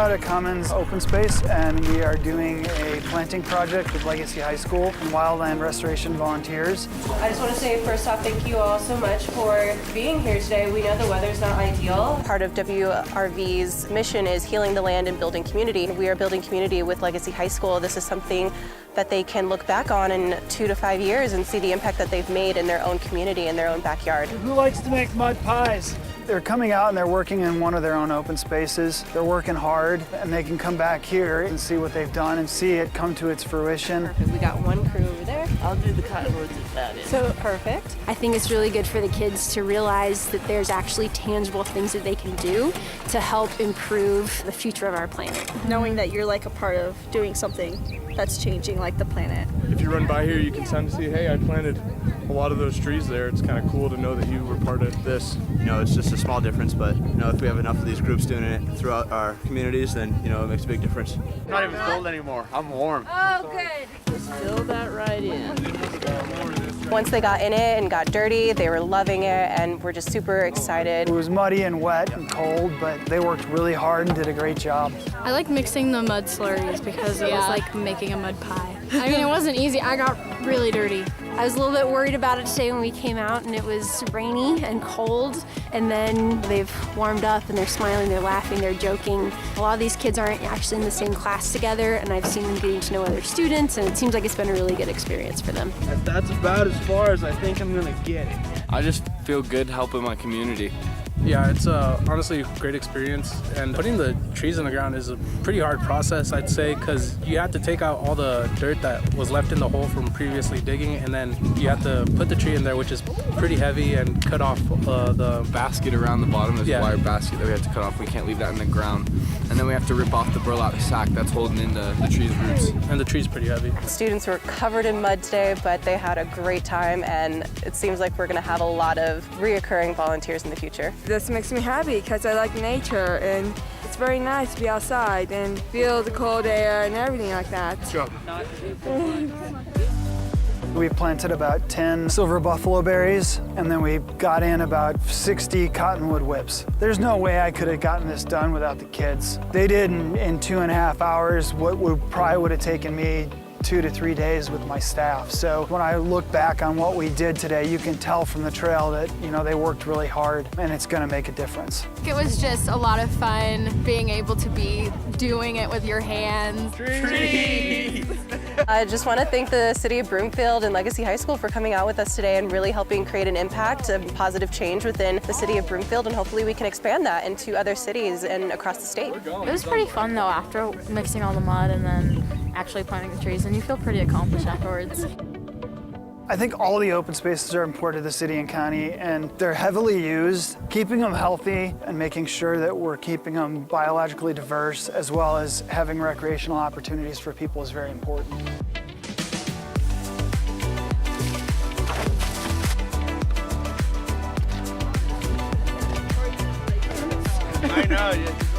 out at Commons Open Space, and we are doing a planting project with Legacy High School and wildland restoration volunteers. I just want to say first off, thank you all so much for being here today. We know the weather's not ideal. Part of WRV's mission is healing the land and building community. We are building community with Legacy High School. This is something that they can look back on in 2 to 5 years and see the impact that they've made in their own community, in their own backyard. Who likes to make mud pies? They're coming out and they're working in one of their own open spaces. They're working hard, and they can come back here and see what they've done and see it come to its fruition. Perfect. We got one crew over there. I'll do the cottonwoods if that is. So perfect. I think it's really good for the kids to realize that there's actually tangible things that they can do to help improve the future of our planet. Knowing that you're like a part of doing something that's changing like the planet. If you run by here, you can send to see, hey, I planted a lot of those trees there. It's kind of cool to know that you were part of this. You know, it's just a small difference, but you know, if we have enough of these groups doing it throughout our communities, then you know, it makes a big difference. I'm not even cold anymore. I'm warm. Oh, good. Fill that right in. Once they got in it and got dirty, they were loving it, and we're just super excited. It was muddy and wet and cold, but they worked really hard and did a great job. I like mixing the mud slurries because it was like making a mud pie. I mean, it wasn't easy. I got really dirty. I was a little bit worried about it today when we came out and it was rainy and cold, and then they've warmed up and they're smiling, they're laughing, they're joking. A lot of these kids aren't actually in the same class together, and I've seen them getting to know other students, and it seems like it's been a really good experience for them. That's about as far as I think I'm gonna get it. I just feel good helping my community. Yeah, it's honestly a great experience, and putting the trees in the ground is a pretty hard process, I'd say, because you have to take out all the dirt that was left in the hole from previously digging, and then you have to put the tree in there, which is pretty heavy, and cut off the Basket around the bottom is a wire basket that we have to cut off. We can't leave that in the ground. And then we have to rip off the burlap sack that's holding in the tree's roots. and the tree's pretty heavy. Students were covered in mud today, but they had a great time, and it seems like we're going to have a lot of reoccurring volunteers in the future. This makes me happy because I like nature, and it's very nice to be outside and feel the cold air and everything like that. We planted about 10 silver buffalo berries, and then we got in about 60 cottonwood whips. There's no way I could have gotten this done without the kids. They did in 2.5 hours what probably would have taken me 2 to 3 days with my staff. So when I look back on what we did today, you can tell from the trail that, you know, they worked really hard, and it's gonna make a difference. It was just a lot of fun being able to be doing it with your hands. I just want to thank the City of Broomfield and Legacy High School for coming out with us today and really helping create an impact, a positive change within the City of Broomfield, and hopefully we can expand that into other cities and across the state. It was pretty fun though after mixing all the mud and then actually planting the trees, and you feel pretty accomplished afterwards. I think all the open spaces are important to the city and county, and they're heavily used. Keeping them healthy and making sure that we're keeping them biologically diverse, as well as having recreational opportunities for people, is very important. I know.